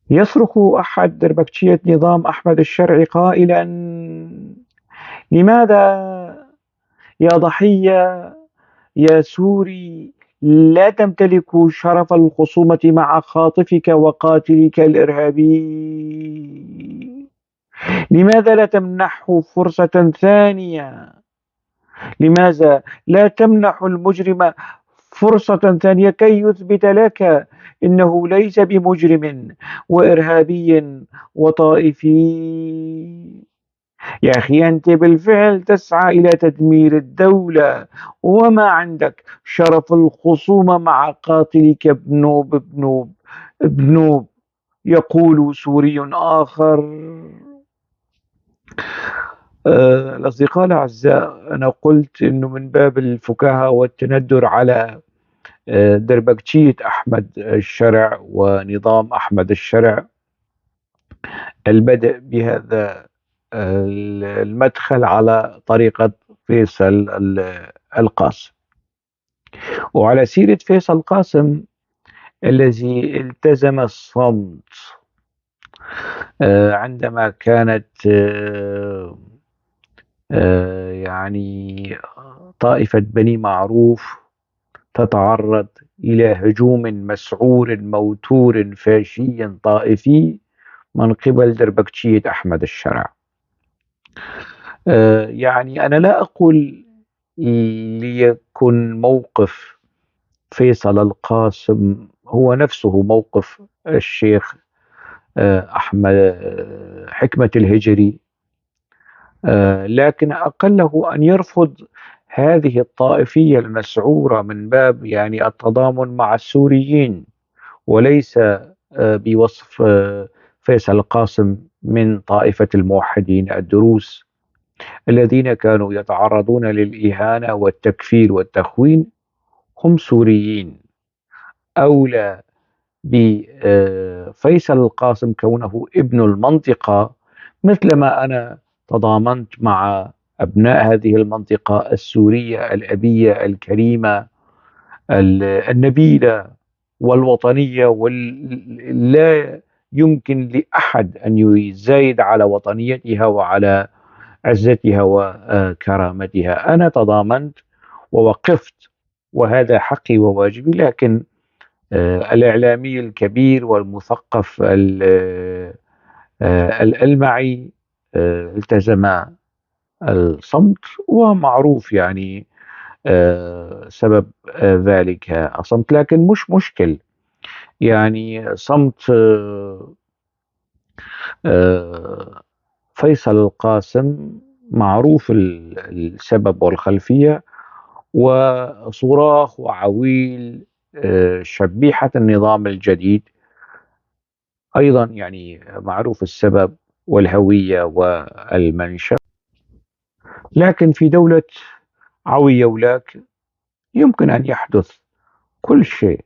يصرخ أحد دربكتشية نظام أحمد الشرعي قائلا: لماذا يا ضحية يا سوري لا تمتلك شرف الخصومة مع خاطفك وقاتلك الإرهابي؟ لماذا لا تمنحه فرصة ثانية؟ لماذا لا تمنح المجرم فرصة ثانية كي يثبت لك إنه ليس بمجرم وإرهابي وطائفي؟ يا أخي أنت بالفعل تسعى إلى تدمير الدولة، وما عندك شرف الخصومة مع قاتلك بنوب يقول سوري آخر. الأصدقاء الأعزاء، أنا قلت أنه من باب الفكاهة والتندر على دربكتشية أحمد الشرع ونظام أحمد الشرع البدء بهذا المدخل على طريقة فيصل القاسم. وعلى سيرة فيصل القاسم الذي التزم الصمت عندما كانت يعني طائفة بني معروف تتعرض إلى هجوم مسعور موتور فاشي طائفي من قبل دربكتشية أحمد الشرع. يعني أنا لا أقول ليكن موقف فيصل القاسم هو نفسه موقف الشيخ أحمد حكمة الهجري، لكن أقله أن يرفض هذه الطائفية المسعورة من باب يعني التضامن مع السوريين، وليس بوصف فيصل القاسم من طائفة الموحدين الدروز الذين كانوا يتعرضون للإهانة والتكفير والتخوين. هم سوريين. أولى بفيصل القاسم كونه ابن المنطقة، مثلما أنا تضامنت مع أبناء هذه المنطقة السورية الأبية الكريمة النبيلة والوطنية، ولا يمكن لأحد أن يزايد على وطنيتها وعلى عزتها وكرامتها. أنا تضامنت ووقفت، وهذا حقي وواجبي. لكن الإعلامي الكبير والمثقف المعي التزم الصمت، ومعروف يعني سبب ذلك الصمت، لكن مش مشكل. يعني صمت فيصل القاسم معروف السبب والخلفية، وصراخ وعويل شبيحة النظام الجديد أيضا يعني معروف السبب والهوية والمنشأ. لكن في دولة عوي ولاك يمكن أن يحدث كل شيء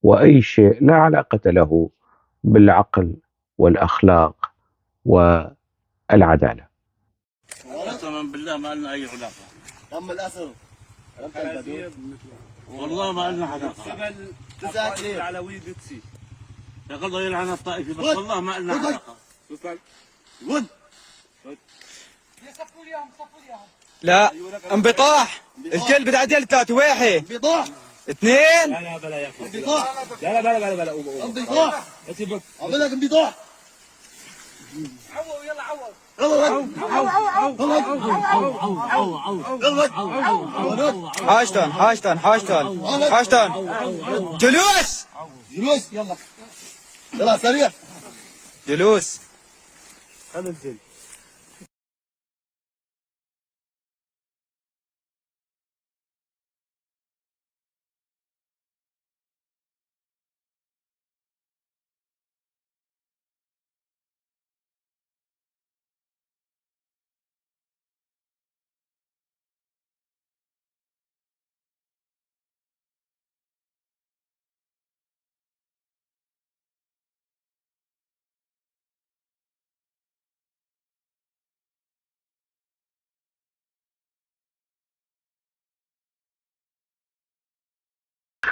وأي شيء لا علاقة له بالعقل والأخلاق والعدالة. قسما بالله ما لنا اي علاقه. تم الاسر. والله ما لنا علاقه. تسال علوي قدسي. يقول يلعن الطائفي، بس والله ما لنا علاقه. ود لا انبطاح. الكل بدها ثلاثة، واحد انبطاح اثنين. لا لا بلا يا اخي انبطاح. لا لا بلا بلا بلا انبطاح. اقول لك انبطاح. عوض يلا عوض. حاجتن حاجتن حاجتن حاجتن. جلوس جلوس يلا يلا سريع. جلوس. انزل.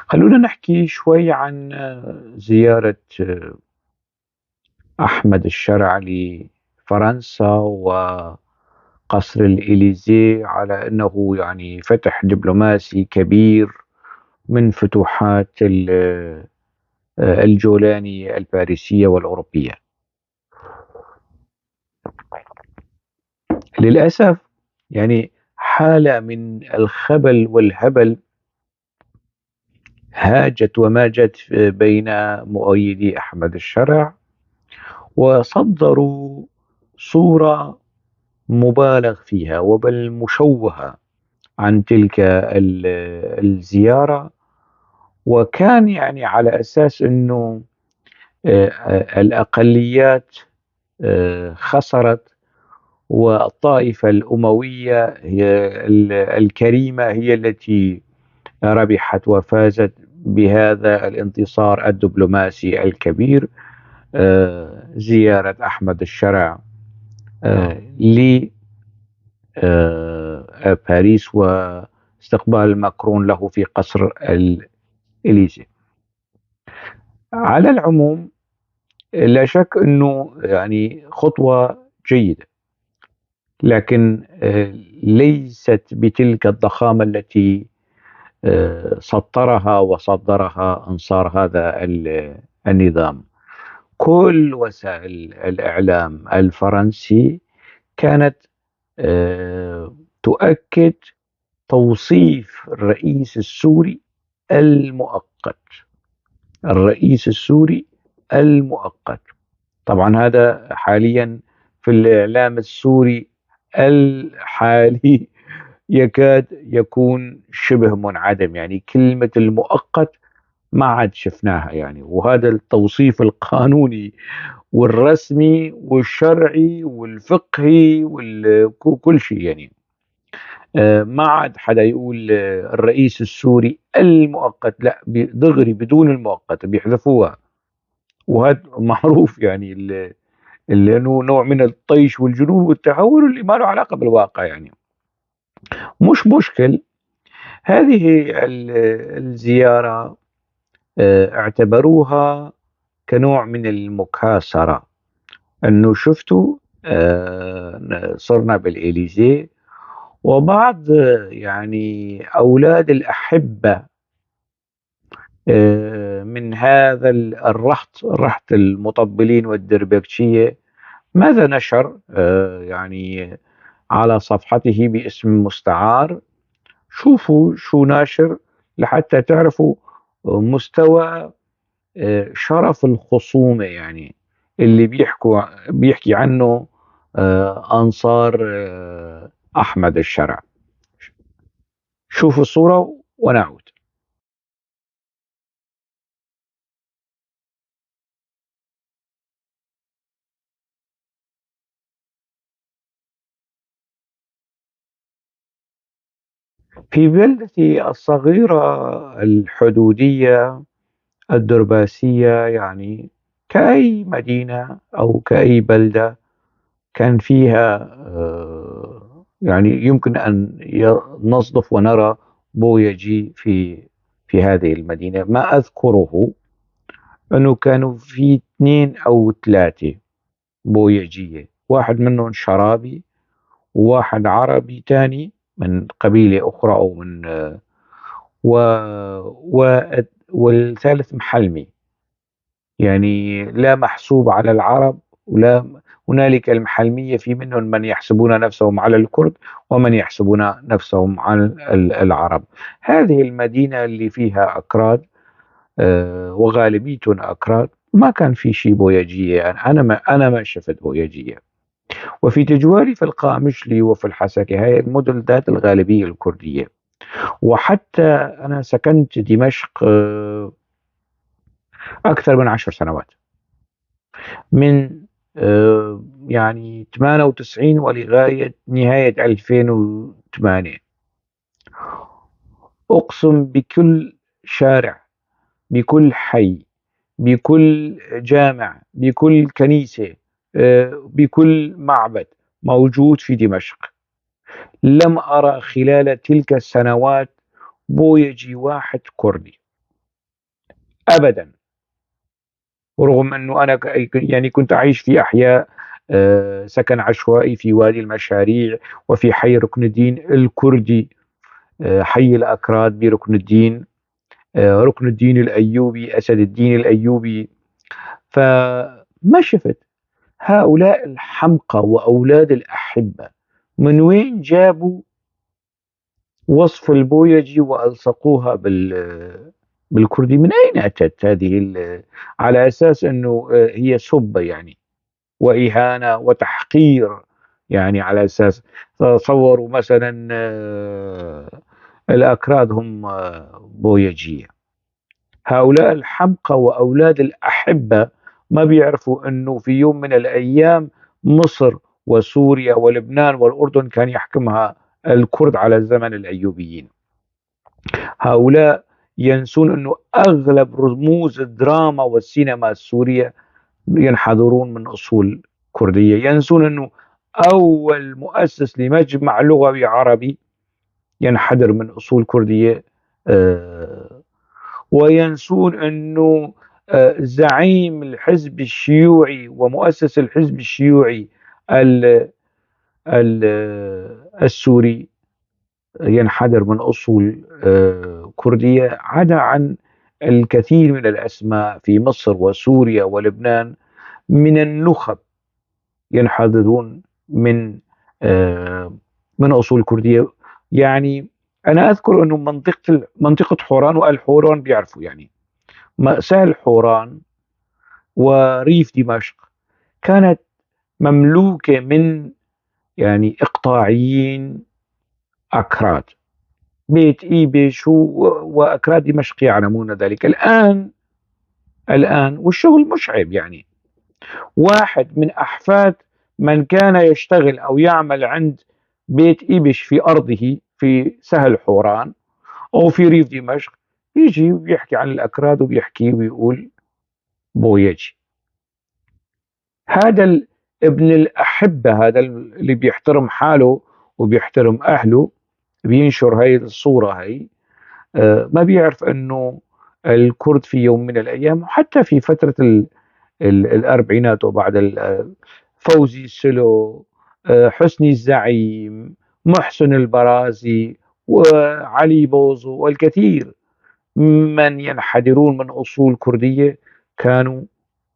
خلونا نحكي شوي عن زيارة أحمد الشرع لفرنسا وقصر الإليزيه على أنه يعني فتح دبلوماسي كبير من فتوحات الجولاني الباريسية والأوروبية. للأسف يعني حالة من الخبل والهبل هاجت وماجت بين مؤيدي أحمد الشرع، وصدروا صورة مبالغ فيها وبل مشوهة عن تلك الزيارة، وكان يعني على أساس أنه الأقليات خسرت، والطائفة الأموية هي الكريمة هي التي ربحت وفازت بهذا الانتصار الدبلوماسي الكبير. زيارة أحمد الشرع لباريس واستقبال ماكرون له في قصر الإليزي. على العموم لا شك أنه يعني خطوة جيدة، لكن ليست بتلك الضخامة التي سطرها وصدرها أنصار هذا النظام. كل وسائل الإعلام الفرنسي كانت تؤكد توصيف الرئيس السوري المؤقت، الرئيس السوري المؤقت. طبعا هذا حاليا في الإعلام السوري الحالي يكاد يكون شبه منعدم، يعني كلمة المؤقت ما عاد شفناها يعني، وهذا التوصيف القانوني والرسمي والشرعي والفقهي وكل شيء يعني. ما عاد حدا يقول الرئيس السوري المؤقت، لا دغري بدون المؤقت بيحذفوها، وهذا معروف يعني لأنه نوع من الطيش والجنون والتهور اللي ما له علاقة بالواقع يعني. مش مشكل. هذه الزيارة اعتبروها كنوع من المكاسرة، أنه شفتوا صرنا بالإليزيه، وبعض يعني أولاد الأحبة من هذا الرحط المطبلين والدربكشية، ماذا نشر يعني على صفحته باسم مستعار؟ شوفوا شو ناشر لحتى تعرفوا مستوى شرف الخصومة يعني اللي بيحكي عنه أنصار أحمد الشرع. شوفوا الصورة ونعود. في بلدتي الصغيرة الحدودية الدرباسية، يعني كأي مدينة أو كأي بلدة كان فيها يعني يمكن أن نصدف ونرى بويجي في هذه المدينة. ما أذكره أنه كانوا في 2 أو 3 بويجية، واحد منهم شرابي، وواحد عربي تاني من قبيلة أخرى أو من و... و... والثالث محلمي، يعني لا محسوب على العرب ولا هنالك المحلمية، في منهم من يحسبون نفسهم على الكرد ومن يحسبون نفسهم على العرب. هذه المدينة اللي فيها أكراد وغالبيتهم أكراد، ما كان في شيء بويجية يعني. أنا ما شفت بويجية. وفي تجوالي في القامشلي وفي الحسكة، هاي المدن ذات الغالبية الكردية. وحتى أنا سكنت دمشق أكثر من 10 سنوات، من يعني 98 ولغاية نهاية 2008. أقسم بكل شارع، بكل حي، بكل جامع، بكل كنيسة، بكل معبد موجود في دمشق، لم أرى خلال تلك السنوات بويجي واحد كردي أبدا. ورغم أنه أنا يعني كنت أعيش في أحياء سكن عشوائي في وادي المشاريع وفي حي ركن الدين الكردي، حي الأكراد بركن الدين، ركن الدين الأيوبي، أسد الدين الأيوبي. فما شفت هؤلاء الحمقى وأولاد الأحبة من وين جابوا وصف البويجي وألصقوها بالكردي؟ من أين أتت هذه على أساس أنه هي سبة يعني وإهانة وتحقير، يعني على أساس تصوروا مثلا الأكراد هم بويجية. هؤلاء الحمقى وأولاد الأحبة ما بيعرفوا أنه في يوم من الأيام مصر وسوريا ولبنان والأردن كان يحكمها الكرد على زمن الأيوبيين. هؤلاء ينسون أنه أغلب رموز الدراما والسينما السورية ينحدرون من أصول كردية. ينسون أنه أول مؤسس لمجمع لغوي عربي ينحدر من أصول كردية. وينسون أنه زعيم الحزب الشيوعي ومؤسس الحزب الشيوعي السوري ينحدر من أصول كردية، عدا عن الكثير من الأسماء في مصر وسوريا ولبنان من النخب ينحدرون من أصول كردية. يعني أنا أذكر أنه منطقة حوران وآل حوران بيعرفوا يعني سهل حوران وريف دمشق كانت مملوكة من يعني إقطاعيين أكراد، بيت إيبش وأكراد دمشق يعلمون ذلك. الآن والشغل مشعب، يعني واحد من أحفاد من كان يشتغل أو يعمل عند بيت إيبش في أرضه في سهل حوران أو في ريف دمشق يجي ويحكي عن الأكراد وبيحكي ويقول بويجي. هذا ابن الأحبة، هذا اللي بيحترم حاله وبيحترم أهله، بينشر هاي الصورة هاي، ما بيعرف أنه الكرد في يوم من الأيام وحتى في فترة الأربعينات وبعد فوزي السلو، حسني الزعيم، محسن البرازي وعلي بوزو والكثير من ينحدرون من أصول كردية كانوا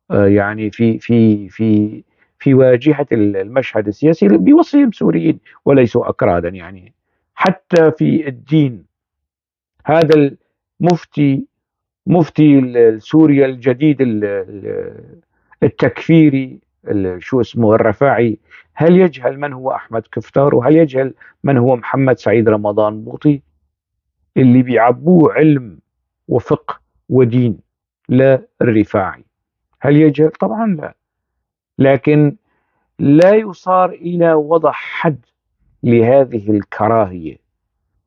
يعني في واجهة المشهد السياسي بوصفهم سوريين وليسوا أكرادا. يعني حتى في الدين، هذا مفتي سوريا الجديد التكفيري شو اسمه الرفاعي، هل يجهل من هو أحمد كفتار؟ وهل يجهل من هو محمد سعيد رمضان بوطي اللي بيعبوه علم وفقه ودين؟ لا الرفاعي. هل يجهل؟ طبعا لا. لكن لا يصار إلى وضع حد لهذه الكراهية،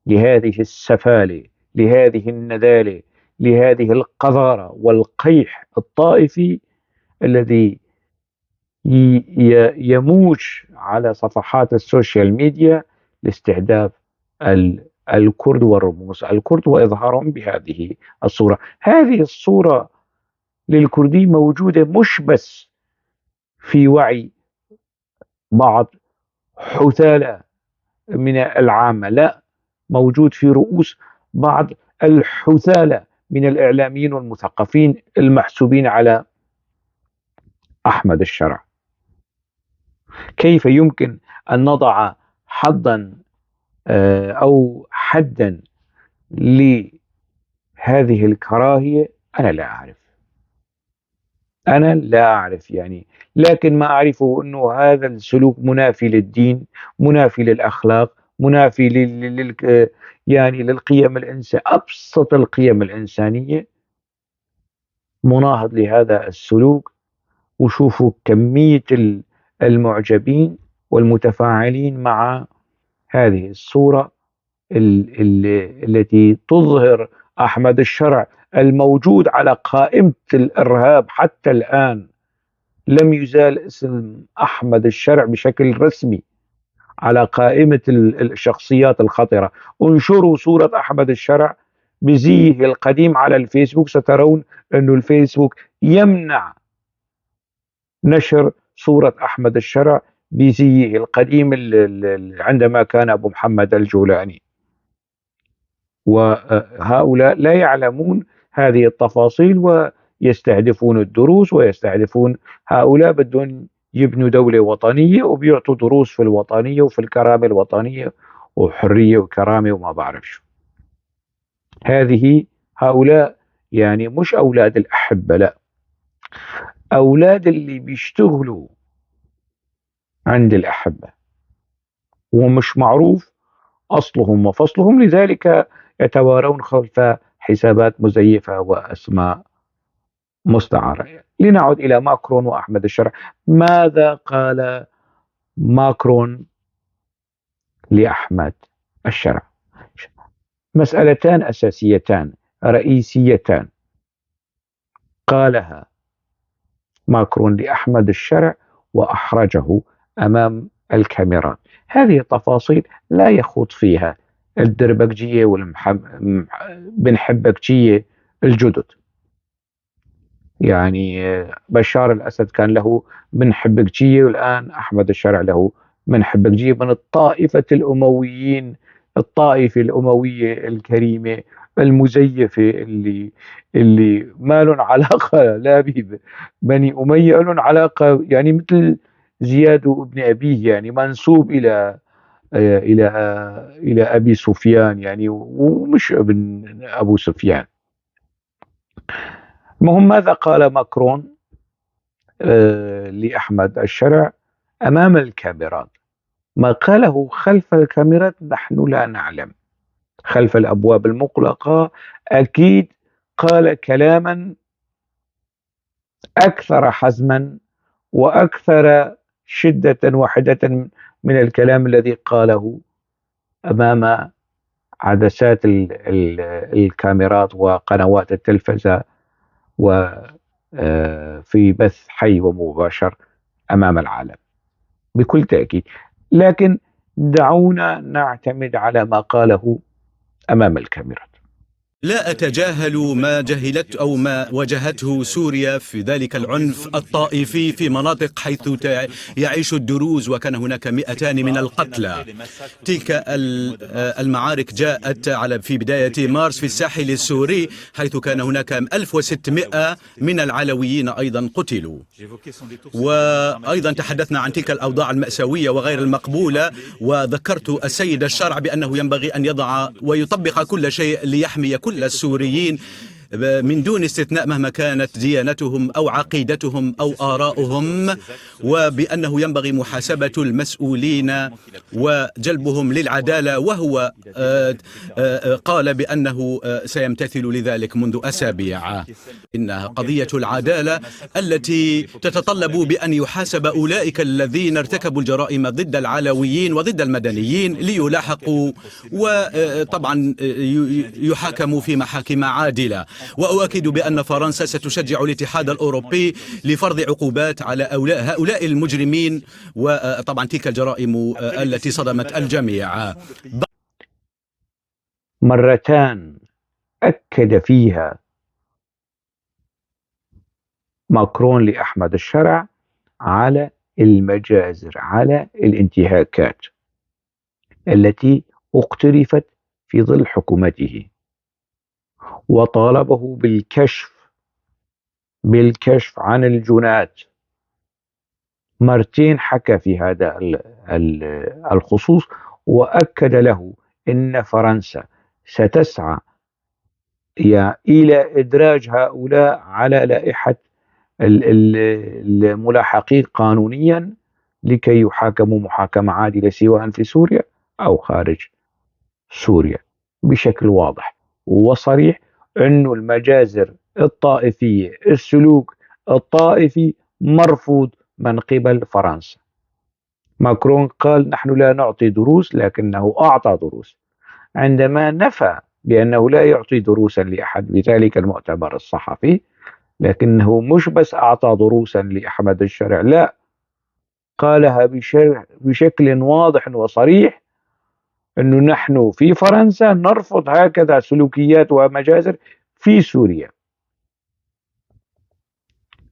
لهذه السفالة، لهذه النذالة، لهذه القذارة والقيح الطائفي الذي يموج على صفحات السوشيال ميديا لاستهداف الكرد والرموز الكرد وإظهارهم بهذه الصورة. هذه الصورة للكردي موجودة مش بس في وعي بعض حثالة من العامة، لا، موجود في رؤوس بعض الحثالة من الإعلاميين والمثقفين المحسوبين على أحمد الشرع. كيف يمكن أن نضع حدا أو حدا لهذه الكراهية؟ أنا لا أعرف يعني. لكن ما أعرفه أنه هذا السلوك منافي للدين، منافي للأخلاق، منافي يعني للقيم الإنسانية، أبسط القيم الإنسانية مناهض لهذا السلوك. وشوفوا كمية المعجبين والمتفاعلين مع هذه الصورة التي تظهر أحمد الشرع الموجود على قائمة الإرهاب حتى الآن. لم يزال اسم أحمد الشرع بشكل رسمي على قائمة الشخصيات الخطرة. انشروا صورة أحمد الشرع بزيه القديم على الفيسبوك، سترون أن الفيسبوك يمنع نشر صورة أحمد الشرع بزيه القديم عندما كان أبو محمد الجولاني، وهؤلاء لا يعلمون هذه التفاصيل ويستهدفون الدروس ويستهدفون هؤلاء بدون يبنوا دولة وطنية وبيعطوا دروس في الوطنية وفي الكرامة الوطنية وحرية وكرامة وما بعرف شو. هؤلاء يعني مش أولاد الأحبة، لا، أولاد اللي بيشتغلوا عند الأحبة ومش معروف أصلهم وفصلهم، لذلك يتوارون خلف حسابات مزيفة وأسماء مستعارة. لنعد إلى ماكرون وأحمد الشرع. ماذا قال ماكرون لأحمد الشرع؟ مسألتان أساسيتان رئيسيتان قالها ماكرون لأحمد الشرع وأحرجه أمام الكاميرات. هذه التفاصيل لا يخوض فيها الدربكجية والبنحبكجية الجدد. يعني بشار الأسد كان له بنحبكجية، والآن أحمد الشرع له بنحبكجية من الطائفة الأمويين، الطائفة الأموية الكريمة المزيفة اللي ما لهم علاقة لا بني أمية، لهم علاقة يعني مثل زياد وابن أبيه، يعني منسوب إلى أبي سفيان يعني، ومش ابن أبو سفيان. المهم ماذا قال ماكرون لأحمد الشرع أمام الكاميرات؟ ما قاله خلف الكاميرات نحن لا نعلم. خلف الأبواب المغلقة أكيد قال كلاما أكثر حزما وأكثر شدة وحدة من الكلام الذي قاله أمام عدسات الكاميرات وقنوات التلفزة وفي بث حي ومباشر أمام العالم بكل تأكيد. لكن دعونا نعتمد على ما قاله أمام الكاميرا. لا أتجاهل ما جهلت أو ما واجهته سوريا في ذلك العنف الطائفي في مناطق حيث يعيش الدروز، وكان هناك 200 من القتلى. تلك المعارك جاءت في بداية مارس في الساحل السوري، حيث كان هناك 1600 من العلويين أيضا قتلوا. وأيضا تحدثنا عن تلك الأوضاع المأساوية وغير المقبولة، وذكرت السيد الشرع بأنه ينبغي أن يضع ويطبق كل شيء ليحمي كل السوريين من دون استثناء مهما كانت ديانتهم أو عقيدتهم أو آراؤهم، وبأنه ينبغي محاسبة المسؤولين وجلبهم للعدالة، وهو قال بأنه سيمتثل لذلك منذ أسابيع. إنها قضية العدالة التي تتطلب بأن يحاسب أولئك الذين ارتكبوا الجرائم ضد العلويين وضد المدنيين ليلاحقوا وطبعا يحاكموا في محاكم عادلة. وأؤكد بأن فرنسا ستشجع الاتحاد الأوروبي لفرض عقوبات على هؤلاء المجرمين، وطبعا تلك الجرائم التي صدمت الجميع. مرتان أكد فيها ماكرون لأحمد الشرع على المجازر، على الانتهاكات التي اقترفت في ظل حكومته، وطالبه بالكشف عن الجنات. مرتين حكى في هذا الخصوص، وأكد له أن فرنسا ستسعى إلى إدراج هؤلاء على لائحة الملاحقين قانونيا لكي يحاكموا محاكمة عادلة سواء في سوريا أو خارج سوريا، بشكل واضح وصريح أن المجازر الطائفية، السلوك الطائفي مرفوض من قبل فرنسا. ماكرون قال نحن لا نعطي دروس، لكنه أعطى دروس عندما نفى بأنه لا يعطي دروسا لأحد بذلك المؤتمر الصحفي، لكنه مش بس أعطى دروسا لأحمد الشرع، لا، قالها بشكل واضح وصريح أنه نحن في فرنسا نرفض هكذا سلوكيات ومجازر في سوريا.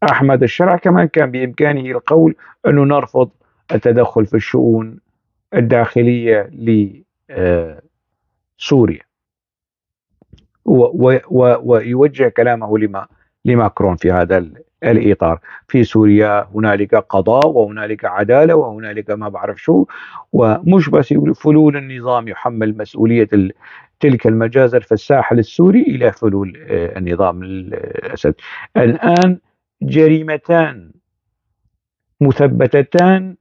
أحمد الشرع كمان كان بإمكانه القول أنه نرفض التدخل في الشؤون الداخلية لسوريا، ويوجه كلامه لماكرون في هذا الإطار. في سوريا هنالك قضاء وهنالك عدالة وهنالك ما بعرف شو، ومش بس فلول النظام يحمل مسؤولية تلك المجازر في الساحل السوري إلى فلول النظام الأسد. الآن جريمتان مثبتتان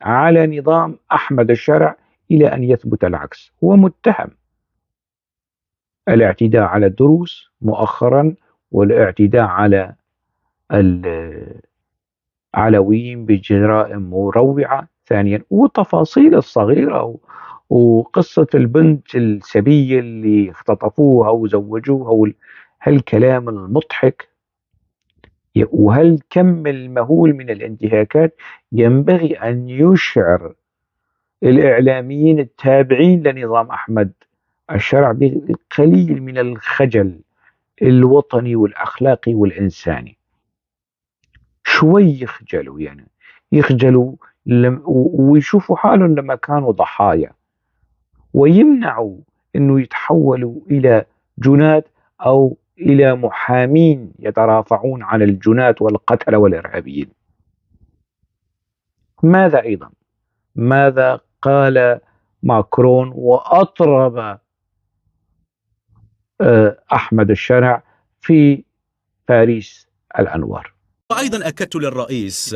على نظام أحمد الشرع إلى أن يثبت العكس. هو متهم الاعتداء على الدروز مؤخرا، والاعتداء على العلويين بجرائم مروعة ثانيا، والتفاصيل الصغيرة وقصة البنت السبية اللي اختطفوها وزوجوها هالكلام المضحك وهالكم المهول من الانتهاكات ينبغي أن يشعر الإعلاميين التابعين لنظام أحمد الشرع بقليل من الخجل الوطني والأخلاقي والإنساني. شوي يخجلوا، يعني يخجلوا ويشوفوا حالهم لما كانوا ضحايا، ويمنعوا أنه يتحولوا إلى جنات أو إلى محامين يترافعون عن الجنات والقتلة والإرهابيين. ماذا أيضا؟ ماذا قال ماكرون وأطرب أحمد الشرع في باريس الأنوار؟ وأيضا أكدت للرئيس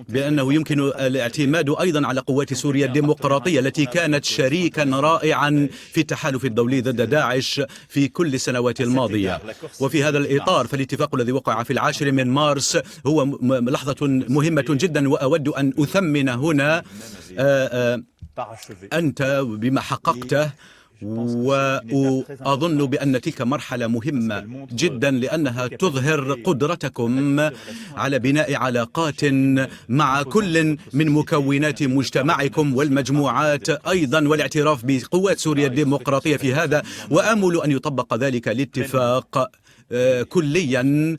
بأنه يمكن الاعتماد أيضا على قوات سوريا الديمقراطية التي كانت شريكا رائعا في التحالف الدولي ضد داعش في كل السنوات الماضية. وفي هذا الإطار فالاتفاق الذي وقع في 10 من مارس هو لحظة مهمة جدا، وأود أن أثمن هنا أنت بما حققته، وأظن بأن تلك مرحلة مهمة جدا لأنها تظهر قدرتكم على بناء علاقات مع كل من مكونات مجتمعكم والمجموعات أيضا، والاعتراف بقوات سوريا الديمقراطية في هذا، وآمل أن يطبق ذلك الاتفاق كليا،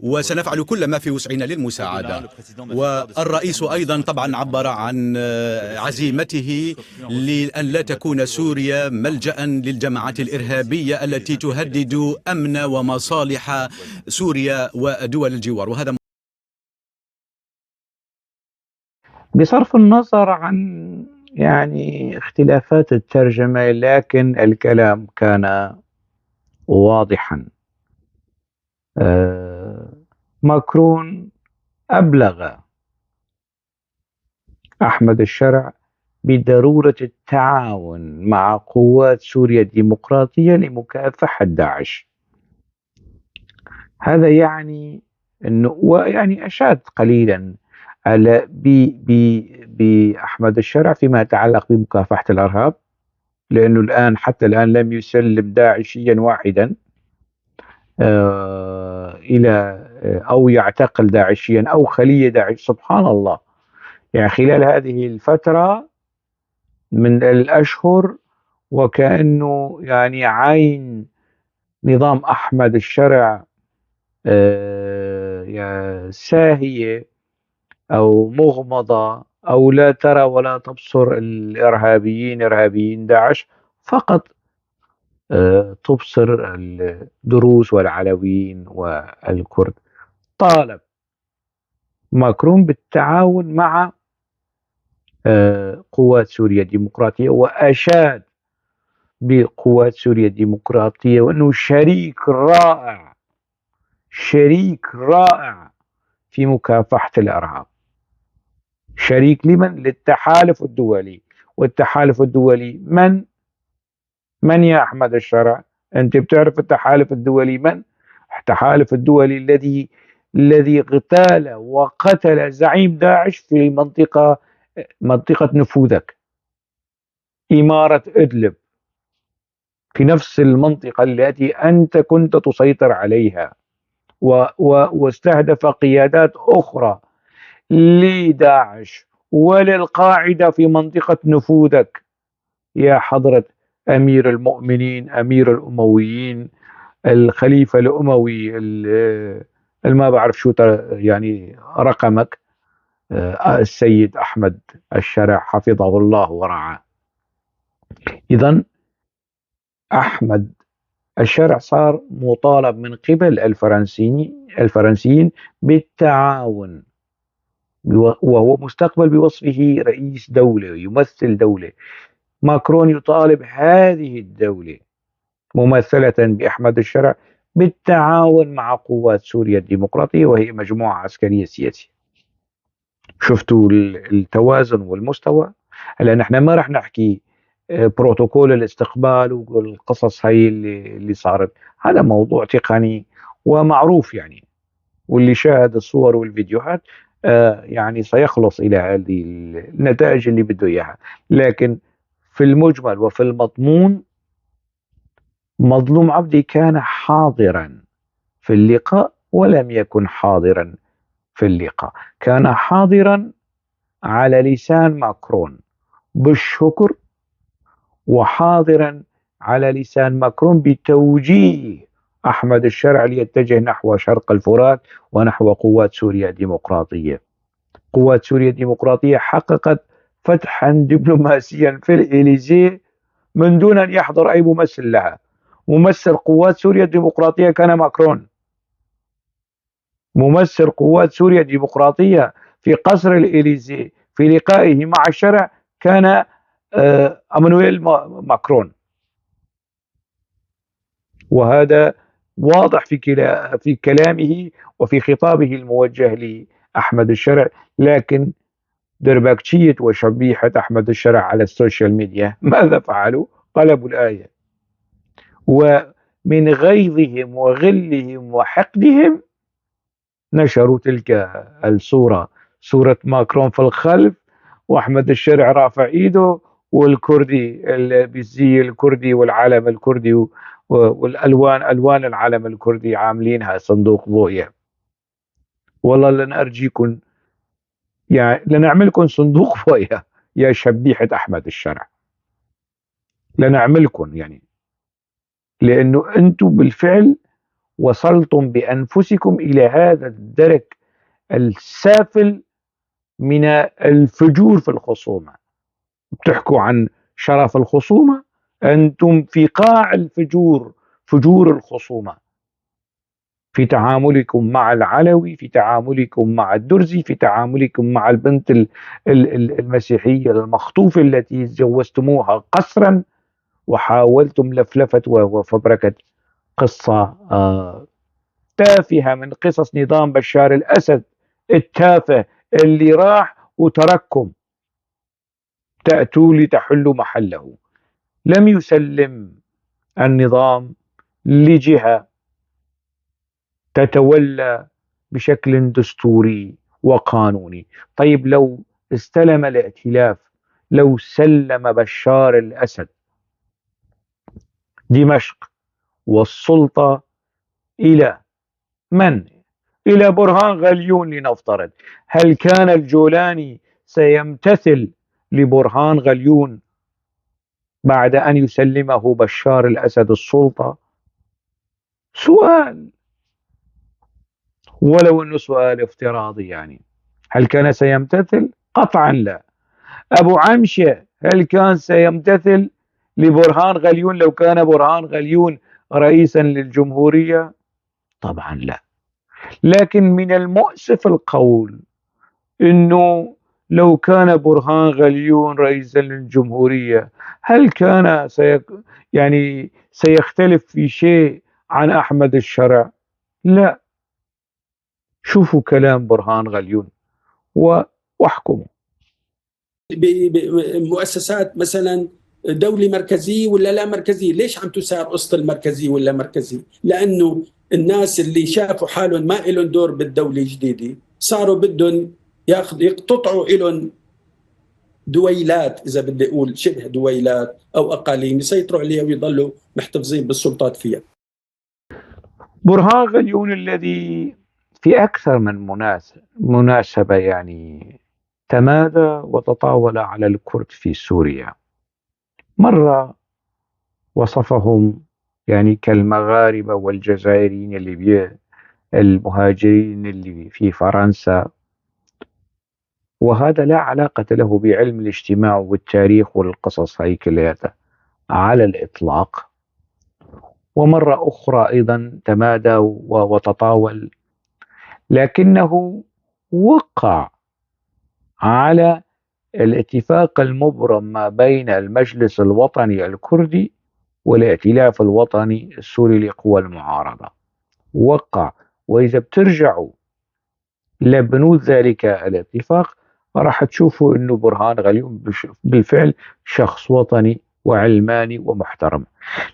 وسنفعل كل ما في وسعنا للمساعدة. والرئيس أيضا طبعا عبر عن عزيمته لأن لا تكون سوريا ملجأ للجماعات الإرهابية التي تهدد أمن ومصالح سوريا ودول الجوار. وهذا بصرف النظر عن يعني اختلافات الترجمة، لكن الكلام كان واضحا. ماكرون أبلغ أحمد الشرع بضرورة التعاون مع قوات سوريا الديمقراطية لمكافحة داعش. هذا يعني أنه ويعني أشاد قليلا على بأحمد الشرع فيما يتعلق بمكافحة الإرهاب، لأنه الآن حتى الآن لم يسلم داعشيا واحدا إلى أو يعتقل داعشيا أو خلية داعش. سبحان الله، يعني خلال هذه الفترة من الأشهر وكأنه يعني عين نظام أحمد الشرع ساهية أو مغمضة أو لا ترى ولا تبصر إرهابيين داعش، فقط تبصر الدروز والعلويين والكرد. طالب ماكرون بالتعاون مع قوات سوريا الديمقراطية، وأشاد بقوات سوريا الديمقراطية وأنه شريك رائع في مكافحة الإرهاب. شريك لمن؟ للتحالف الدولي. والتحالف الدولي من يا أحمد الشرع؟ أنت بتعرف التحالف الدولي من؟ التحالف الدولي الذي اغتال وقتل زعيم داعش في منطقة نفوذك، إمارة إدلب، في نفس المنطقة التي أنت كنت تسيطر عليها، واستهدف قيادات أخرى لداعش وللقاعدة في منطقة نفوذك يا حضرة أمير المؤمنين، أمير الأمويين، الخليفة الأموي ما بعرف شو يعني رقمك، السيد أحمد الشرع حفظه الله ورعاه. إذن أحمد الشرع صار مطالب من قبل الفرنسيين بالتعاون، وهو مستقبل بوصفه رئيس دولة يمثل دولة. ماكرون يطالب هذه الدولة ممثلة بأحمد الشرع بالتعاون مع قوات سوريا الديمقراطية، وهي مجموعة عسكرية سياسية. شفتوا التوازن والمستوى؟ هلا نحن ما رح نحكي بروتوكول الاستقبال والقصص هي اللي صارت، هذا موضوع تقني ومعروف يعني، واللي شاهد الصور والفيديوهات يعني سيخلص إلى هذه النتائج اللي بده إياها. لكن في المجمل وفي المضمون، مظلوم عبدي كان حاضرا في اللقاء ولم يكن حاضرا في اللقاء، كان حاضرا على لسان ماكرون بالشكر، وحاضرا على لسان ماكرون بتوجيه أحمد الشرع ليتجه نحو شرق الفرات ونحو قوات سوريا الديمقراطية. قوات سوريا الديمقراطية حققت فتحا دبلوماسيا في الإليزيه من دون أن يحضر أي ممثل لها. ممثل قوات سوريا الديمقراطية كان ماكرون، ممثل قوات سوريا الديمقراطية في قصر الإليزيه في لقائه مع الشرع كان أمانويل ماكرون. وهذا واضح في كلامه وفي خطابه الموجه لأحمد الشرع. لكن دربكتشية وشبيحة أحمد الشرع على السوشيال ميديا ماذا فعلوا؟ قلبوا الآية، ومن غيظهم وغلهم وحقدهم نشروا تلك الصورة، صورة ماكرون في الخلف وأحمد الشرع رافع إيده والكردي بالزي الكردي والعلم الكردي والألوان ألوان العلم الكردي عاملينها صندوق ضوئية. والله لن أرجيكم، يعني لنعملكم صندوق ضوئية يا شبيحة أحمد الشرع، لنعملكم يعني، لأنه أنتم بالفعل وصلتم بأنفسكم إلى هذا الدرك السافل من الفجور في الخصومة. بتحكوا عن شرف الخصومة، أنتم في قاع الفجور، فجور الخصومة، في تعاملكم مع العلوي، في تعاملكم مع الدرزي، في تعاملكم مع البنت المسيحية المخطوفة التي زوجتموها قسرا وحاولتم لفلفة وفبركة قصة تافهة من قصص نظام بشار الأسد التافه اللي راح وترككم تأتوا لتحلوا محله. لم يسلم النظام لجهة تتولى بشكل دستوري وقانوني. طيب لو استلم الائتلاف، لو سلم بشار الأسد دمشق والسلطة إلى من؟ إلى برهان غليون لنفترض، هل كان الجولاني سيمتثل لبرهان غليون بعد أن يسلمه بشار الأسد السلطة؟ سؤال، ولو أنه سؤال افتراضي يعني. هل كان سيمتثل؟ قطعا لا. أبو عمشة هل كان سيمتثل لبرهان غليون لو كان برهان غليون رئيسا للجمهورية؟ طبعا لا. لكن من المؤسف القول انه لو كان برهان غليون رئيسا للجمهورية هل كان يعني سيختلف في شيء عن أحمد الشرع؟ لا. شوفوا كلام برهان غليون واحكموا. بمؤسسات مثلا دولة مركزية ولا لا مركزية، ليش عم تسار قصة المركزية ولا مركزية؟ لأنه الناس اللي شافوا حالهم ما إلهم دور بالدولة الجديدة صاروا بدهم يقتطعوا إلهم دويلات، إذا بدي أقول شبه دويلات أو أقاليم يسيطروا عليها ويضلوا محتفظين بالسلطات فيها. برهان غليون الذي في أكثر من مناسبة يعني تمادى وتطاول على الكرد في سوريا. مرة وصفهم يعني كالمغاربة والجزائريين اللي المهاجرين اللي في فرنسا، وهذا لا علاقة له بعلم الاجتماع والتاريخ والقصص هاي كلياتها على الإطلاق. ومرة أخرى أيضا تمادى وتطاول، لكنه وقع على الاتفاق المبرم ما بين المجلس الوطني الكردي والائتلاف الوطني السوري لقوى المعارضة. وقع، وإذا بترجعوا لبنود ذلك الاتفاق راح تشوفوا أنه برهان غليون بالفعل شخص وطني وعلماني ومحترم.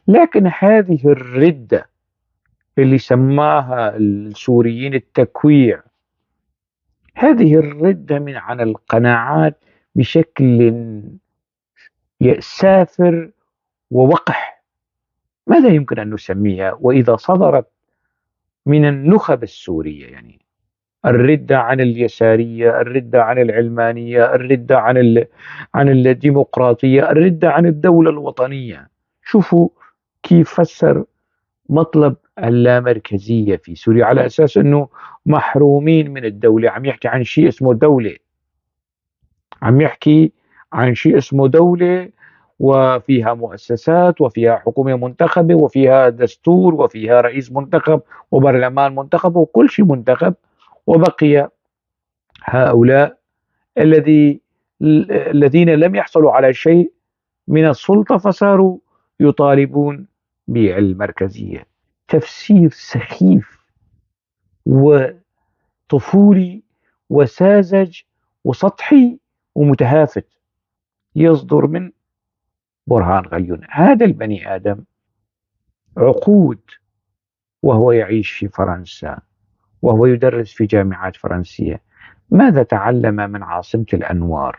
لكن هذه الردة اللي سماها السوريين التكويع، هذه الردة من عن القناعات بشكل سافر ووقح، ماذا يمكن أن نسميها؟ وإذا صدرت من النخب السورية، يعني الردة عن اليسارية، الردة عن العلمانية، الردة عن الديمقراطية، الردة عن الدولة الوطنية. شوفوا كيف فسر مطلب اللامركزية في سوريا على أساس أنه محرومين من الدولة. عم يحكي عن شيء اسمه دولة، عم يحكي عن شيء اسمه دولة وفيها مؤسسات وفيها حكومة منتخبة وفيها دستور وفيها رئيس منتخب وبرلمان منتخب وكل شيء منتخب، وبقي هؤلاء الذين لم يحصلوا على شيء من السلطة فصاروا يطالبون بالمركزية. تفسير سخيف وطفولي وساذج وسطحي ومتهافت يصدر من برهان غليون. هذا البني آدم عقود وهو يعيش في فرنسا وهو يدرس في جامعات فرنسية، ماذا تعلم من عاصمة الأنوار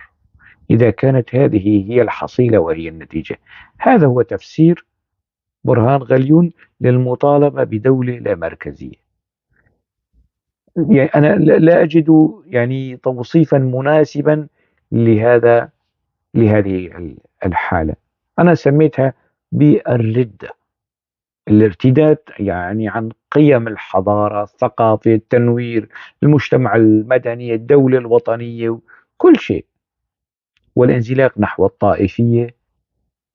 إذا كانت هذه هي الحصيلة وهي النتيجة؟ هذا هو تفسير برهان غليون للمطالبة بدولة لا مركزية. يعني أنا لا أجد يعني توصيفا مناسبا لهذه الحالة. أنا سميتها بالردة، الارتداد يعني عن قيم الحضارة، الثقافة، التنوير، المجتمع المدني، الدولة الوطنية، كل شيء، والانزلاق نحو الطائفية.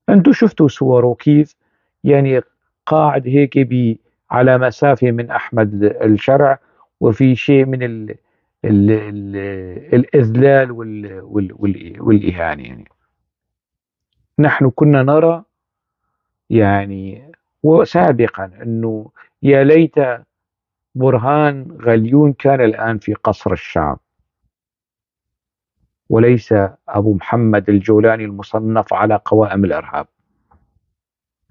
أنتم شفتوا صوره كيف يعني قاعد هيك على مسافة من أحمد الشرع، وفي شيء من ال الإذلال والإهانة. يعني نحن كنا نرى يعني وسابقا أنه يا ليت برهان غليون كان الآن في قصر الشعب وليس أبو محمد الجولاني المصنف على قوائم الإرهاب.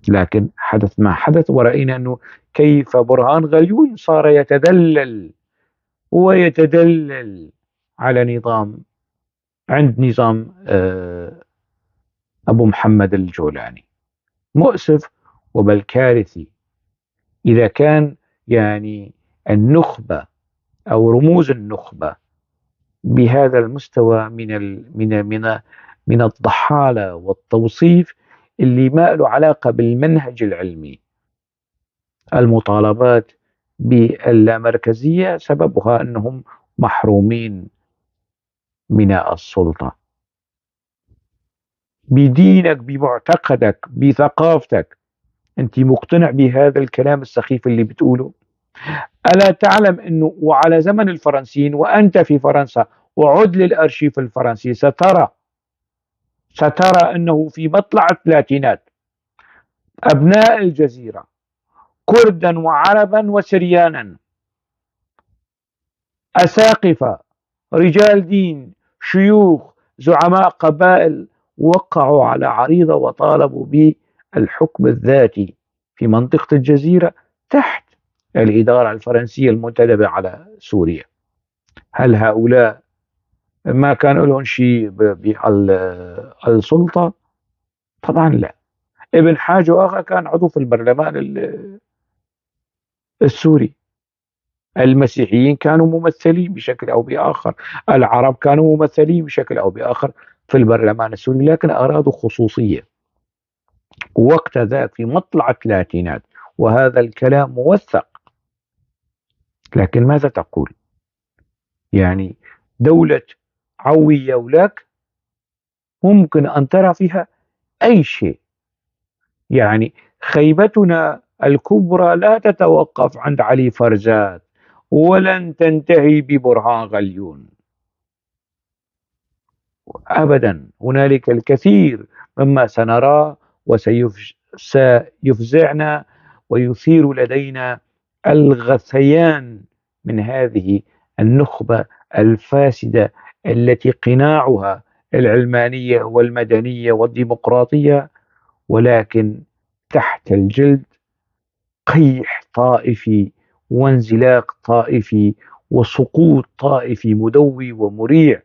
لكن حدث ما حدث، ورأينا أنه كيف برهان غليون صار يتدلل ويتدلل على نظام عند نظام أبو محمد الجولاني. مؤسف وبل كارثي إذا كان يعني النخبة أو رموز النخبة بهذا المستوى من الضحالة والتوصيف اللي ما له علاقة بالمنهج العلمي. المطالبات باللامركزية سببها أنهم محرومين من السلطة. بدينك، بمعتقدك، بثقافتك، أنت مقتنع بهذا الكلام السخيف اللي بتقوله؟ ألا تعلم أنه وعلى زمن الفرنسيين وأنت في فرنسا وعد للأرشيف الفرنسي سترى أنه في مطلع الثلاثينات أبناء الجزيرة كردا وعربا وسريانا، أساقفة، رجال دين، شيوخ، زعماء قبائل، وقعوا على عريضة وطالبوا بالحكم الذاتي في منطقة الجزيرة تحت الإدارة الفرنسية المنتدبة على سوريا. هل هؤلاء ما كان لهم شيء بالسلطة؟ طبعا لا. ابن حاج آغا كان عضو في البرلمان السوري، المسيحيين كانوا ممثلين بشكل أو بآخر، العرب كانوا ممثلين بشكل أو بآخر في البرلمان السوري، لكن أرادوا خصوصية وقت ذاك في مطلع الثلاثينات، وهذا الكلام موثق لكن ماذا تقول؟ يعني دولة عوية ولاك ممكن أن ترى فيها أي شيء. يعني خيبتنا الكبرى لا تتوقف عند علي فرزات ولن تنتهي ببرهان غليون أبدا. هنالك الكثير مما سنراه وسيفزعنا ويثير لدينا الغثيان من هذه النخبة الفاسدة التي قناعها العلمانية والمدنية والديمقراطية، ولكن تحت الجلد قيح طائفي وانزلاق طائفي وسقوط طائفي مدوي ومريع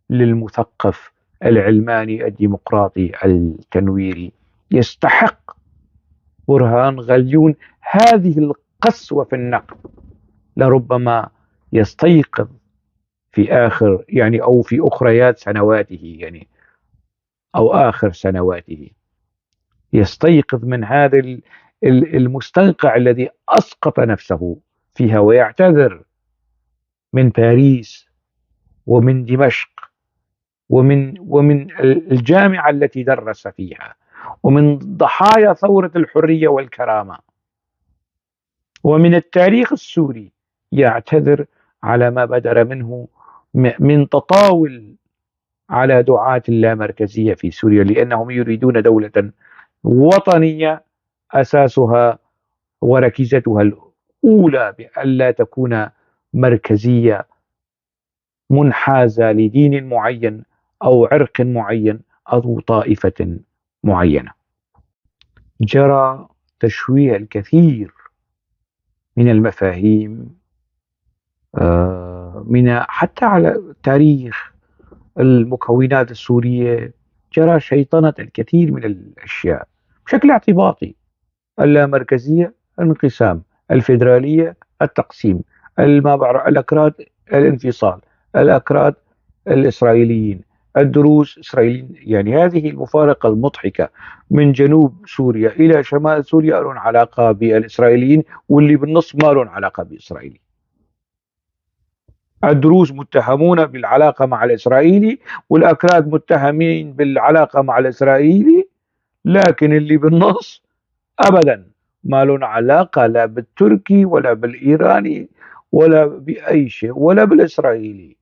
للمثقف العلماني الديمقراطي التنويري. يستحق برهان غليون هذه القسوة في النقد. لربما يستيقظ في آخر أو في أخريات سنواته أو آخر سنواته، يستيقظ من هذا المستنقع الذي أسقط نفسه فيها، ويعتذر من باريس ومن دمشق ومن الجامعة التي درس فيها ومن ضحايا ثورة الحرية والكرامة ومن التاريخ السوري. يعتذر على ما بدر منه من تطاول على دعاة اللامركزية في سوريا، لأنهم يريدون دولة وطنية أساسها وركيزتها الأولى بألا تكون مركزية منحازة لدين معين أو عرق معين أو طائفة معينة. جرى تشويه الكثير من المفاهيم حتى على تاريخ المكونات السورية. جرى شيطنة الكثير من الأشياء بشكل اعتباطي: اللامركزية الانقسام، الفيدرالية التقسيم، الأكراد الانفصال، الأكراد الإسرائيليين، الدروز إسرائيليين. يعني هذه المفارقة المضحكة من جنوب سوريا إلى شمال سوريا لهم علاقة بالإسرائيليين، واللي بالنص ما لهم علاقة بإسرائيل. الدروز متهمون بالعلاقة مع الإسرائيلي، والأكراد متهمين بالعلاقة مع الإسرائيلي، لكن اللي بالنص أبدا ما لهم علاقة لا بالتركي ولا بالإيراني ولا بأي شيء ولا بالإسرائيلي.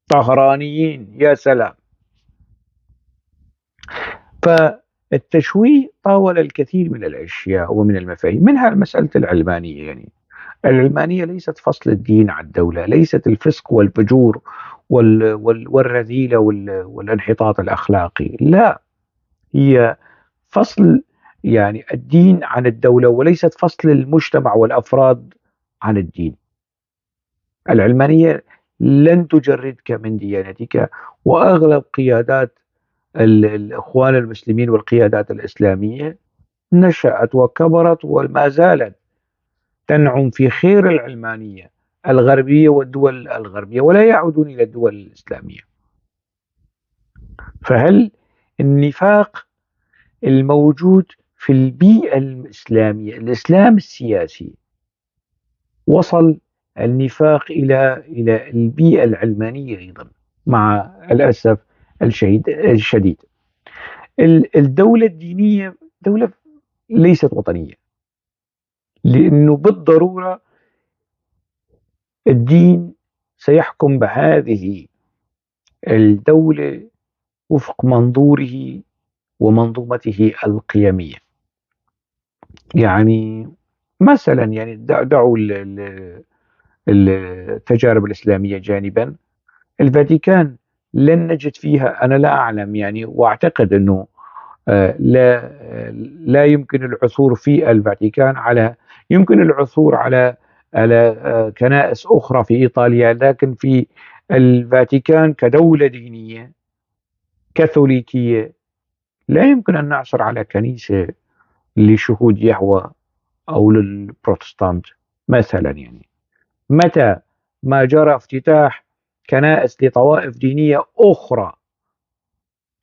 طهرانيين يا سلام. فالتشويه طاول الكثير من الأشياء ومن المفاهيم، منها مسألة العلمانية. العلمانية ليست فصل الدين عن الدولة، ليست الفسق والفجور والرذيلة والانحطاط الأخلاقي، لا، هي فصل الدين عن الدولة، وليست فصل المجتمع والأفراد عن الدين. العلمانية لن تجردك من ديانتك، وأغلب قيادات الإخوان المسلمين والقيادات الإسلامية نشأت وكبرت وما زالت تنعم في خير العلمانية الغربية والدول الغربية، ولا يعودون إلى الدول الإسلامية. فهل النفاق الموجود في البيئة الإسلامية، الإسلام السياسي، وصل النفاق إلى البيئة العلمانية أيضا مع الأسف الشديد؟ الدولة الدينية دولة ليست وطنية، لأنه بالضرورة الدين سيحكم بهذه الدولة وفق منظوره ومنظومته القيمية. مثلا دعوا التجارب الإسلامية جانبا، الفاتيكان لن نجد فيها، أنا لا أعلم وأعتقد أنه لا يمكن العثور في الفاتيكان يمكن العثور على كنائس أخرى في إيطاليا، لكن في الفاتيكان كدولة دينية كاثوليكية لا يمكن أن نعثر على كنيسة لشهود يهوه أو للبروتستانت مثلا. متى ما جرى افتتاح كنائس لطوائف دينية أخرى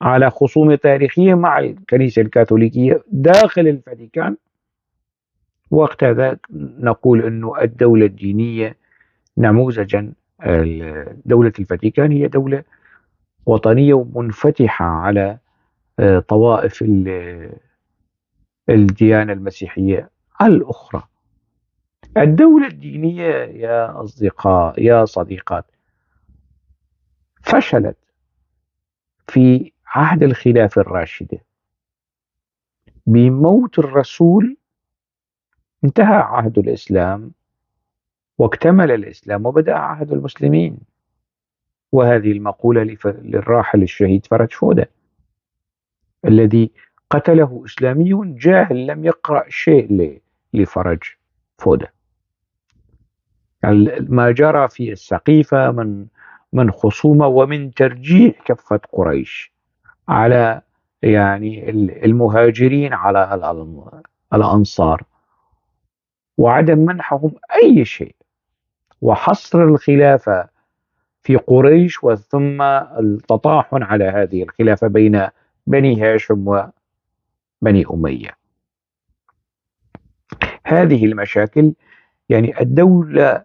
على خصومة تاريخية مع الكنيسة الكاثوليكية داخل الفاتيكان، وقت هذا نقول أنه الدولة الدينية نموذجا دولة الفاتيكان هي دولة وطنية ومنفتحة على طوائف الديانة المسيحية الأخرى. الدولة الدينية يا أصدقاء يا صديقات فشلت في عهد الخلافة الراشدة. بموت الرسول انتهى عهد الإسلام واكتمل الإسلام وبدأ عهد المسلمين، وهذه المقولة للراحل الشهيد فرج فودة الذي قتله إسلامي جاهل لم يقرأ شيء لفرج فودة. ما جرى في السقيفة من خصومة ومن ترجيح كفة قريش على يعني المهاجرين على الأنصار وعدم منحهم أي شيء وحصر الخلافة في قريش وثم التطاحن على هذه الخلافة بين بني هاشم وبني أمية. هذه المشاكل يعني الدولة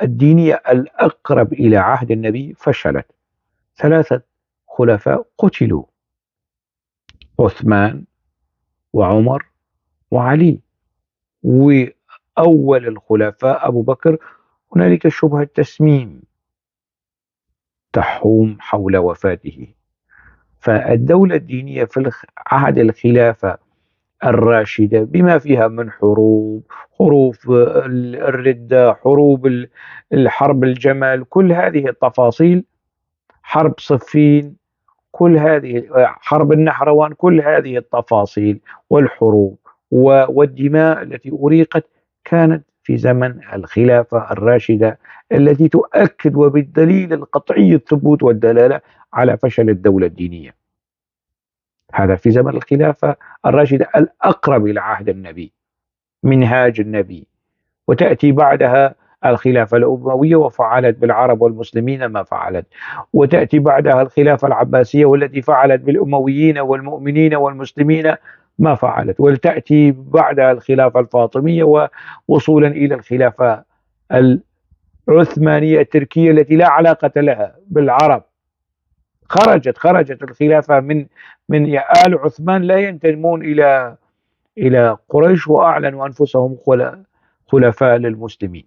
الدينية الأقرب إلى عهد النبي فشلت. 3 خلفاء قتلوا: عثمان وعمر وعلي، وأول الخلفاء أبو بكر هنالك شبهة تسميم تحوم حول وفاته. فالدولة الدينية في عهد الخلافة الراشدة بما فيها من حروب الردة، حروب الحرب الجمل، كل هذه التفاصيل، حرب صفين، كل هذه حرب النهروان، كل هذه التفاصيل والحروب والدماء التي أريقت كانت في زمن الخلافة الراشدة التي تؤكد وبالدليل القطعي الثبوت والدلالة على فشل الدولة الدينية. هذا في زمن الخلافة الراشدة الأقرب إلى عهد النبي، منهاج النبي. وتأتي بعدها الخلافة الأموية وفعلت بالعرب والمسلمين ما فعلت، وتأتي بعدها الخلافة العباسية والتي فعلت بالأمويين والمؤمنين والمسلمين ما فعلت، وتأتي بعدها الخلافة الفاطمية ووصولا إلى الخلافة العثمانية التركية التي لا علاقة لها بالعرب. خرجت الخلافة من آل عثمان لا ينتمون إلى قريش وأعلنوا أنفسهم خلفاء للمسلمين.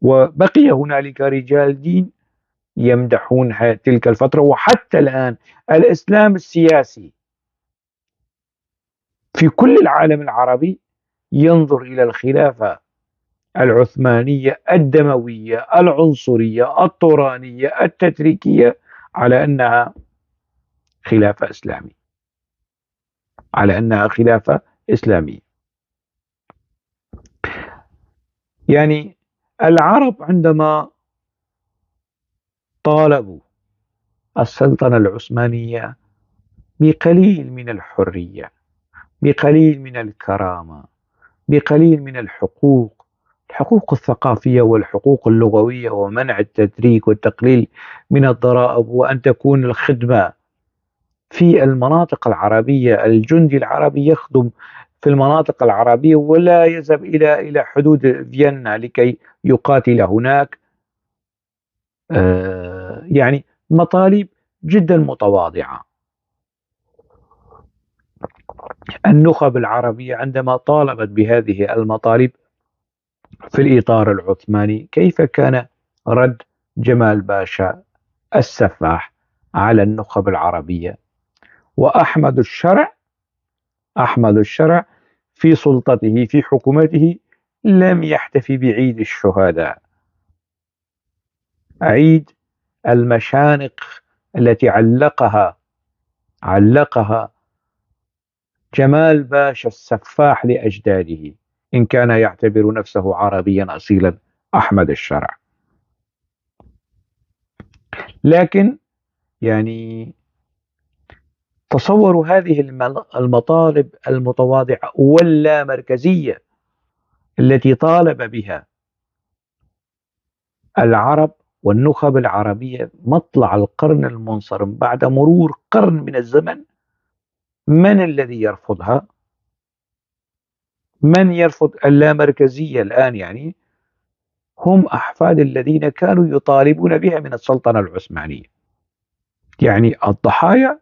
وبقي هنالك رجال دين يمدحون تلك الفترة. وحتى الآن الإسلام السياسي في كل العالم العربي ينظر إلى الخلافة العثمانية الدموية العنصرية الطورانية التتريكية على أنها خلافة إسلامية، على أنها خلافة إسلامية. يعني العرب عندما طالبوا السلطنة العثمانية بقليل من الحرية، بقليل من الكرامة، بقليل من الحقوق الثقافية والحقوق اللغوية ومنع التتريك والتقليل من الضرائب، وأن تكون الخدمة في المناطق العربية، الجندي العربي يخدم في المناطق العربية ولا يذهب إلى حدود فيينا لكي يقاتل هناك. يعني مطالب جدا متواضعة. النخب العربية عندما طالبت بهذه المطالب في الإطار العثماني، كيف كان رد جمال باشا السفاح على النخب العربية؟ وأحمد الشرع في سلطته في حكومته لم يحتفي بعيد الشهداء، عيد المشانق التي علقها جمال باشا السفاح لأجداده، إن كان يعتبر نفسه عربيا أصيلا أحمد الشرع. لكن يعني تصوروا هذه المطالب المتواضعة واللا مركزية التي طالب بها العرب والنخب العربية مطلع القرن المنصرم بعد مرور قرن من الزمن. من الذي يرفضها؟ من يرفض اللامركزية الآن يعني هم أحفاد الذين كانوا يطالبون بها من السلطنة العثمانية. يعني الضحايا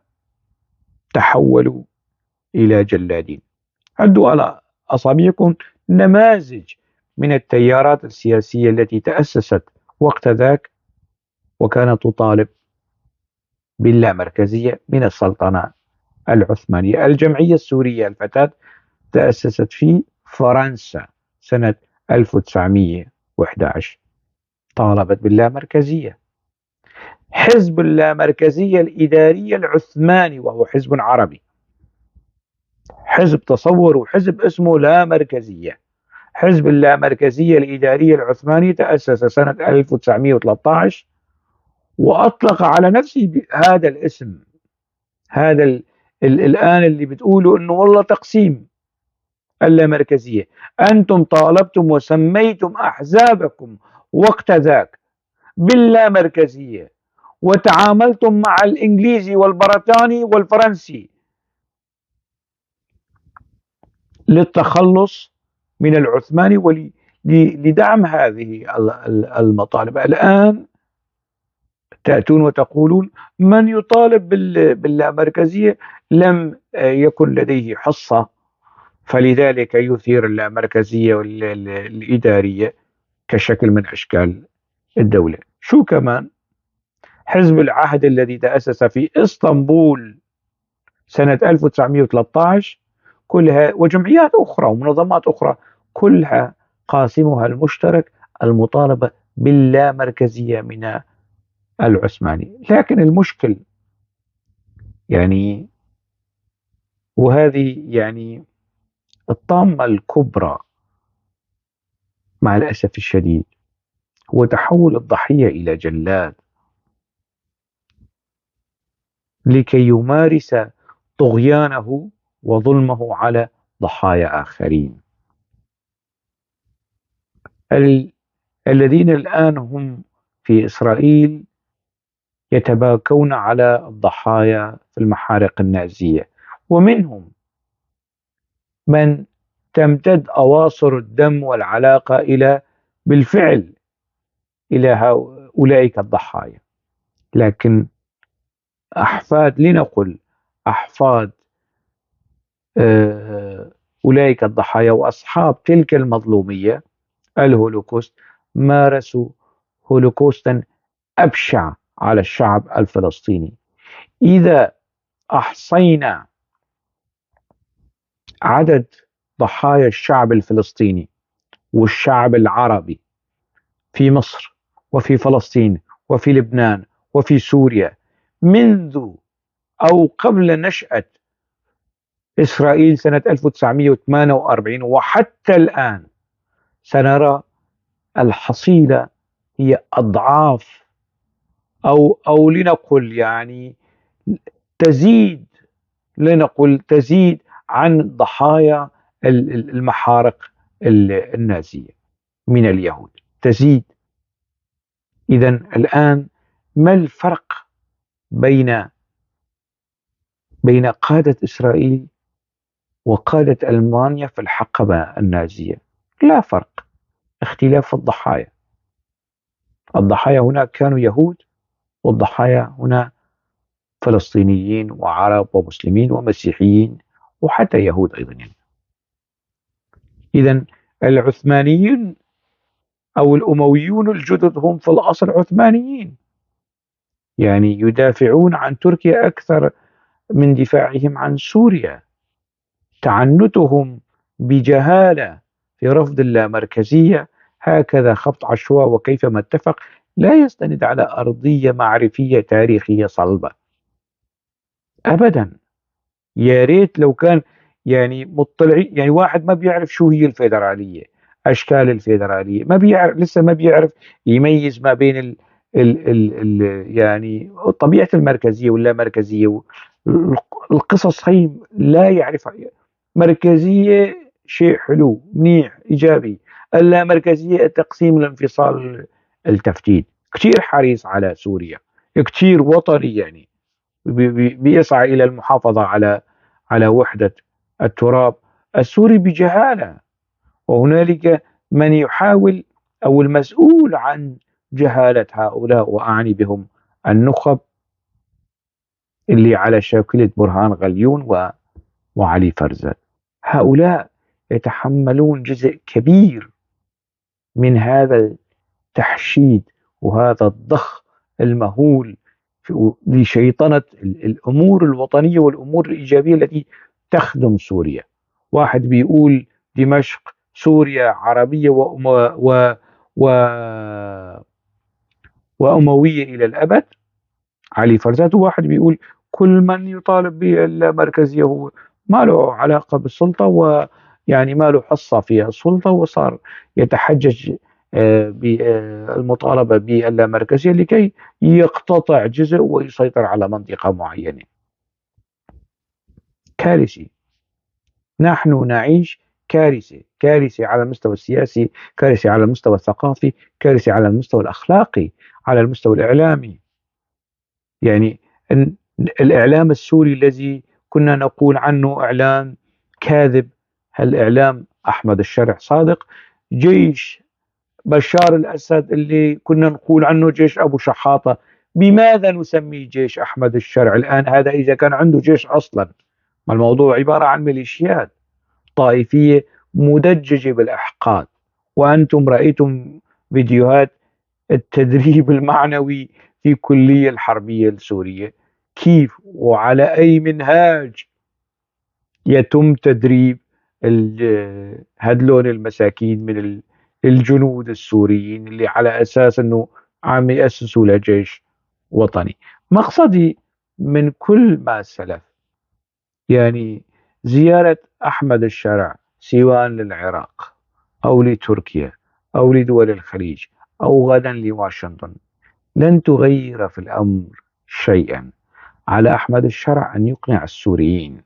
تحولوا إلى جلادين. عدوا على أصابعكم نماذج من التيارات السياسية التي تأسست وقت ذاك وكانت تطالب باللامركزية من السلطنة العثمانية. الجمعية السورية الفتاة تأسست في فرنسا سنة 1911، طالبت باللامركزية. حزب اللامركزية الإدارية العثماني وهو حزب عربي، حزب تصوروا حزب اسمه لا مركزية، حزب اللامركزية الإدارية العثماني تأسس سنة 1913 وأطلق على نفسه هذا الاسم. هذا الآن اللي بتقولوا أنه والله تقسيم اللامركزية، أنتم طالبتم وسميتم أحزابكم وقت ذاك باللامركزية وتعاملتم مع الإنجليزي والبريطاني والفرنسي للتخلص من العثماني ولدعم هذه المطالب. الآن تأتون وتقولون من يطالب باللامركزية لم يكن لديه حصة فلذلك يثير اللامركزية الإدارية كشكل من أشكال الدولة. شو كمان؟ حزب العهد الذي تأسس في إسطنبول سنة 1913 كلها وجمعيات أخرى ومنظمات أخرى كلها قاسمها المشترك المطالبة باللامركزية من العثماني. لكن المشكل يعني وهذه يعني الطامة الكبرى مع الأسف الشديد هو تحول الضحية إلى جلاد لكي يمارس طغيانه وظلمه على ضحايا آخرين. الذين الآن هم في إسرائيل يتباكون على الضحايا في المحارق النازية، ومنهم من تمتد أواصر الدم والعلاقة إلى بالفعل إلى أولئك الضحايا. لكن أحفاد لنقل أحفاد أولئك الضحايا وأصحاب تلك المظلومية الهولوكوست مارسوا هولوكوستا أبشع على الشعب الفلسطيني. إذا أحصينا عدد ضحايا الشعب الفلسطيني والشعب العربي في مصر وفي فلسطين وفي لبنان وفي سوريا منذ أو قبل نشأة إسرائيل سنة 1948 وحتى الآن، سنرى الحصيلة هي أضعاف أو لنقل يعني تزيد عن ضحايا المحارق النازية من اليهود، تزيد. إذن الآن ما الفرق بين قادة إسرائيل وقادة ألمانيا في الحقبة النازية؟ لا فرق، اختلاف الضحايا. الضحايا هناك كانوا يهود والضحايا هنا فلسطينيين وعرب ومسلمين ومسيحيين وحتى يهود أيضا يعني. إذن العثمانيين أو الأمويون الجدد هم في الأصل عثمانيين، يعني يدافعون عن تركيا أكثر من دفاعهم عن سوريا. تعنتهم بجهالة في رفض اللامركزية هكذا خبط عشواء وكيفما اتفق لا يستند على أرضية معرفية تاريخية صلبة أبدا. يا ريت لو كان يعني مطلعين، يعني واحد ما بيعرف شو هي الفيدرالية، أشكال الفيدرالية، ما بيعرف لسه ما بيعرف يميز ما بين يعني طبيعة المركزية واللامركزية. القصص هي لا يعرفها. مركزية شيء حلو منيح إيجابي، اللامركزية التقسيم الانفصال التفتيت. كتير حريص على سوريا، كتير وطني، يعني بيسعى إلى المحافظة على وحدة التراب السوري بجهالة. وهنالك من يحاول أو المسؤول عن جهالة هؤلاء، وأعني بهم النخب اللي على شاكلة برهان غليون وعلي فرزاد. هؤلاء يتحملون جزء كبير من هذا التحشيد وهذا الضخ المهول لشيطنة الأمور الوطنية والأمور الإيجابية التي تخدم سوريا. واحد بيقول دمشق سوريا عربية و... وأموية إلى الأبد، علي فرزات. واحد بيقول كل من يطالب بالمركزية هو ما له علاقة بالسلطة، ويعني ما له حصة في السلطة، وصار يتحجج بالمطالبة باللامركزية لكي يقتطع جزء ويسيطر على منطقة معينة. كارثي. نحن نعيش كارثة، كارثة على المستوى السياسي، كارثة على المستوى الثقافي، كارثة على المستوى الأخلاقي، على المستوى الإعلامي. يعني الإعلام السوري الذي كنا نقول عنه إعلام كاذب، هل إعلام أحمد الشرع صادق؟ جيش بشار الأسد اللي كنا نقول عنه جيش أبو شحاطة، بماذا نسميه جيش أحمد الشرع الآن؟ هذا إذا كان عنده جيش أصلا، ما الموضوع عبارة عن ميليشيات طائفية مدججة بالأحقاد. وأنتم رأيتم فيديوهات التدريب المعنوي في كلية الحربية السورية، كيف وعلى أي منهاج يتم تدريب هدلون المساكين من الجنود السوريين اللي على أساس أنه عم يأسسوا لجيش وطني. مقصدي من كل ما سلف، يعني زيارة أحمد الشرع سواء للعراق أو لتركيا أو لدول الخليج أو غدا لواشنطن لن تغير في الأمر شيئا. على أحمد الشرع أن يقنع السوريين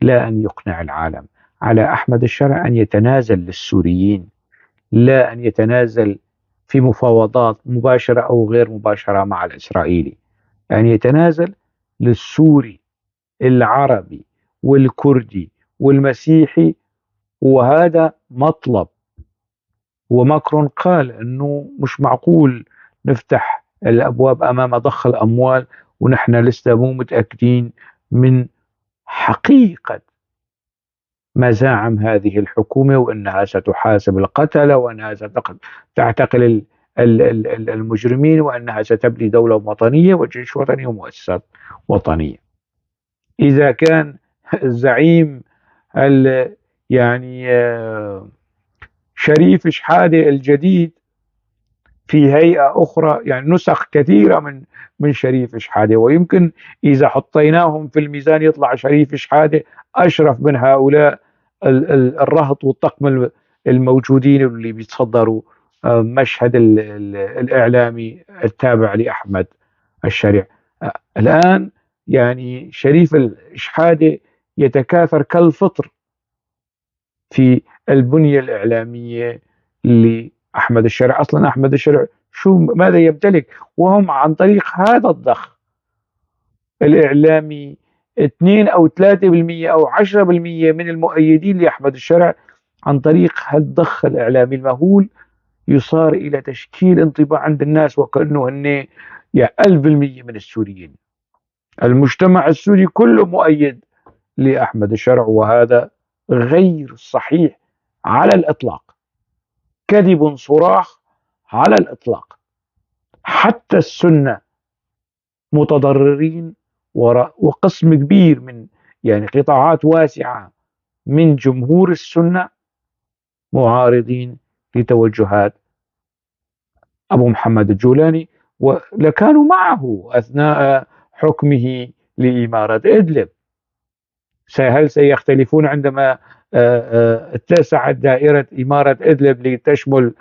لا أن يقنع العالم. على أحمد الشرع أن يتنازل للسوريين لا أن يتنازل في مفاوضات مباشرة أو غير مباشرة مع الإسرائيلي، أن يتنازل للسوري العربي والكردي والمسيحي، وهذا مطلب. وماكرون قال أنه مش معقول نفتح الأبواب أمام ضخ الأموال ونحن لسه مو متأكدين من حقيقة مزاعم هذه الحكومة، وأنها ستحاسب القتلة، وأنها ستعتقل المجرمين، وأنها ستبني دولة وطنية وجيش وطني ومؤسسات وطنية. إذا كان الزعيم يعني شريف شحادة الجديد في هيئة أخرى، يعني نسخ كثيرة من شريف شحادة، ويمكن إذا حطيناهم في الميزان يطلع شريف شحادة أشرف من هؤلاء الرهط والطقم الموجودين اللي بيتصدروا مشهد الإعلامي التابع لأحمد الشرع. الآن يعني شريف الشحادة يتكاثر كالفطر في البنية الإعلامية لأحمد الشرع. أصلا أحمد الشرع ماذا يمتلك؟ وهم عن طريق هذا الضخ الإعلامي 2 أو 3% أو 10% من المؤيدين لأحمد الشرع، عن طريق هذا الضخ الإعلامي المهول يصار إلى تشكيل انطباع عند الناس وكأنه هن 1000% من السوريين. المجتمع السوري كله مؤيد لأحمد الشرع، وهذا غير صحيح على الإطلاق، كذب صراخ على الإطلاق. حتى السنة متضررين، وقسم كبير من يعني قطاعات واسعة من جمهور السنة معارضين لتوجهات أبو محمد الجولاني، ولكانوا معه أثناء حكمه لإمارة إدلب. هل سيختلفون عندما اتسعت دائرة إمارة إدلب لتشمل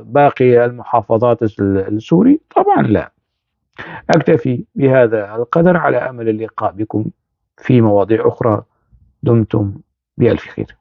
باقي المحافظات السوري؟ طبعا لا. أكتفي بهذا القدر على أمل اللقاء بكم في مواضيع أخرى. دمتم بألف خير.